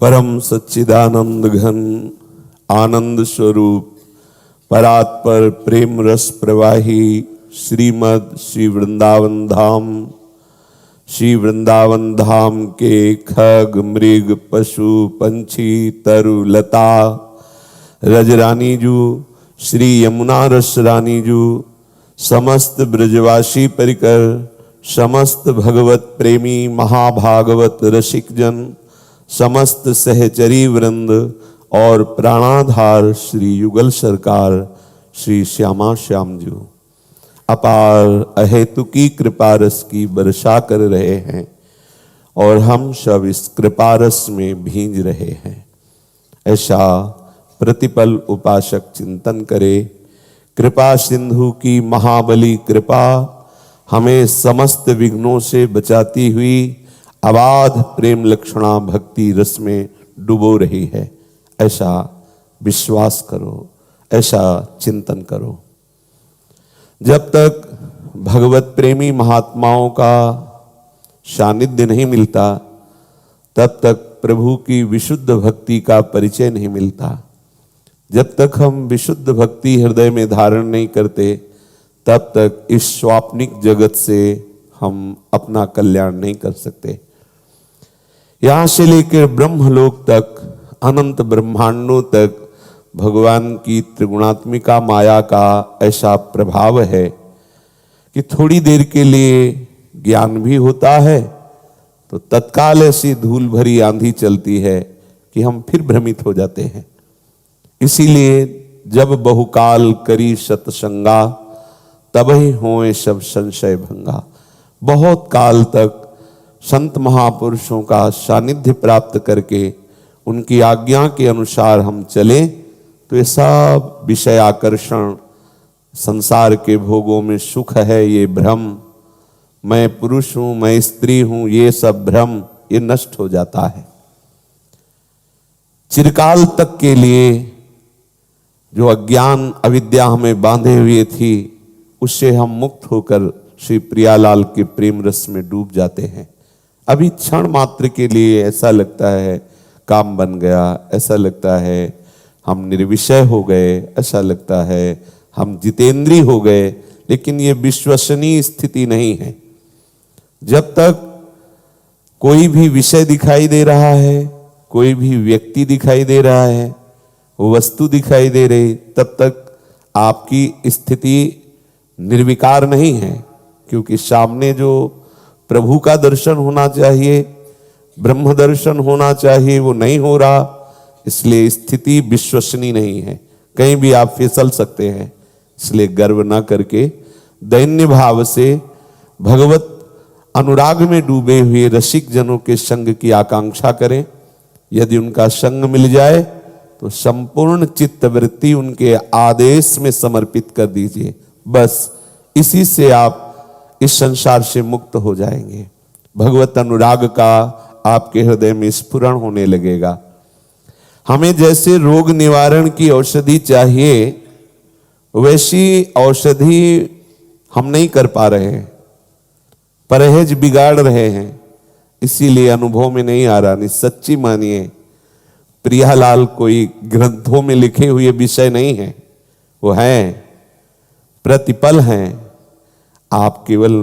परम सच्चिदानंद घन आनंद स्वरूप परात्पर प्रेम रस प्रवाही श्रीमद श्री वृंदावन धाम के खग मृग पशु पंछी तरु लता रजरानी जू श्री यमुना रस रानी जू समस्त ब्रजवासी परिकर समस्त भगवत प्रेमी महाभागवत रसिक जन समस्त सहचरी वृंद और प्राणाधार श्री युगल सरकार श्री श्यामा श्याम जी अपार अहेतुकी कृपारस की वर्षा कर रहे हैं और हम सब इस कृपारस में भींज रहे हैं। ऐसा प्रतिपल उपासक चिंतन करे। कृपा सिंधु की महाबली कृपा हमें समस्त विघ्नों से बचाती हुई अबाध प्रेम लक्षणा भक्ति रस में डुबो रही है। ऐसा विश्वास करो, ऐसा चिंतन करो। जब तक भगवत प्रेमी महात्माओं का सानिध्य नहीं मिलता तब तक प्रभु की विशुद्ध भक्ति का परिचय नहीं मिलता। जब तक हम विशुद्ध भक्ति हृदय में धारण नहीं करते तब तक इस स्वाप्निक जगत से हम अपना कल्याण नहीं कर सकते। यहां से लेकर ब्रह्मलोक तक अनंत ब्रह्मांडों तक भगवान की त्रिगुणात्मिका माया का ऐसा प्रभाव है कि थोड़ी देर के लिए ज्ञान भी होता है तो तत्काल ऐसी धूल भरी आंधी चलती है कि हम फिर भ्रमित हो जाते हैं। इसीलिए जब बहुकाल करी सतसंगा तबहि होए सब संशय भंगा। बहुत काल तक संत महापुरुषों का सानिध्य प्राप्त करके उनकी आज्ञा के अनुसार हम चलें तो ये सब विषय आकर्षण, संसार के भोगों में सुख है ये भ्रम, मैं पुरुष हूं मैं स्त्री हूं ये सब भ्रम ये नष्ट हो जाता है। चिरकाल तक के लिए जो अज्ञान अविद्या हमें बांधे हुए थी उससे हम मुक्त होकर श्री प्रियालाल के प्रेम रस में डूब जाते हैं। अभी क्षण मात्र के लिए ऐसा लगता है काम बन गया, ऐसा लगता है हम निर्विषय हो गए, ऐसा लगता है हम जितेंद्री हो गए, लेकिन ये विश्वसनीय स्थिति नहीं है। जब तक कोई भी विषय दिखाई दे रहा है, कोई भी व्यक्ति दिखाई दे रहा है, वस्तु दिखाई दे रही, तब तक आपकी स्थिति निर्विकार नहीं है, क्योंकि सामने जो प्रभु का दर्शन होना चाहिए, ब्रह्म दर्शन होना चाहिए, वो नहीं हो रहा। इसलिए स्थिति विश्वसनीय नहीं है, कहीं भी आप फिसल सकते हैं। इसलिए गर्व न करके दैन्य भाव से भगवत अनुराग में डूबे हुए रसिक जनों के संग की आकांक्षा करें। यदि उनका संग मिल जाए तो संपूर्ण चित्त वृत्ति उनके आदेश में समर्पित कर दीजिए। बस इसी से आप इस संसार से मुक्त हो जाएंगे। भगवत अनुराग का आपके हृदय में स्फुरण होने लगेगा। हमें जैसे रोग निवारण की औषधि चाहिए वैसी औषधि हम नहीं कर पा रहे हैं, परहेज बिगाड़ रहे हैं, इसीलिए अनुभव में नहीं आ रहा। नहीं, सच्ची मानिए प्रियालाल कोई ग्रंथों में लिखे हुए विषय नहीं है, वो हैं प्रतिपल हैं। आप केवल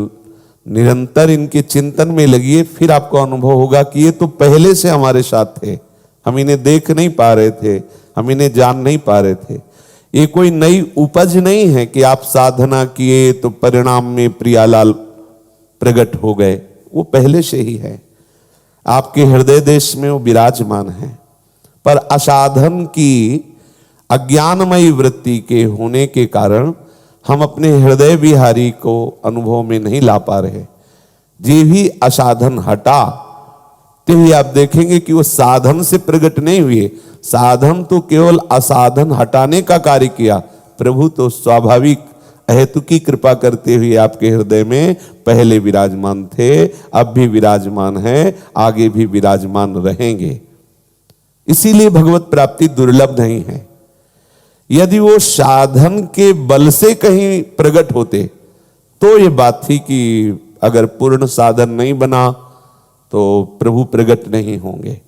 निरंतर इनके चिंतन में लगिए, फिर आपको अनुभव होगा कि ये तो पहले से हमारे साथ थे, हम इन्हें देख नहीं पा रहे थे, हम इन्हें जान नहीं पा रहे थे। ये कोई नई उपज नहीं है कि आप साधना किए तो परिणाम में प्रियालाल प्रकट हो गए, वो पहले से ही है, आपके हृदय देश में वो विराजमान है। पर असाधन की अज्ञानमयी वृत्ति के होने के कारण हम अपने हृदय विहारी को अनुभव में नहीं ला पा रहे। जी भी असाधन हटा तो ही आप देखेंगे कि वो साधन से प्रकट नहीं हुए। साधन तो केवल असाधन हटाने का कार्य किया, प्रभु तो स्वाभाविक अहेतुकी कृपा करते हुए आपके हृदय में पहले विराजमान थे, अब भी विराजमान है, आगे भी विराजमान रहेंगे। इसीलिए भगवत प्राप्ति दुर्लभ नहीं है। यदि वो साधन के बल से कहीं प्रकट होते तो ये बात थी कि अगर पूर्ण साधन नहीं बना तो प्रभु प्रकट नहीं होंगे।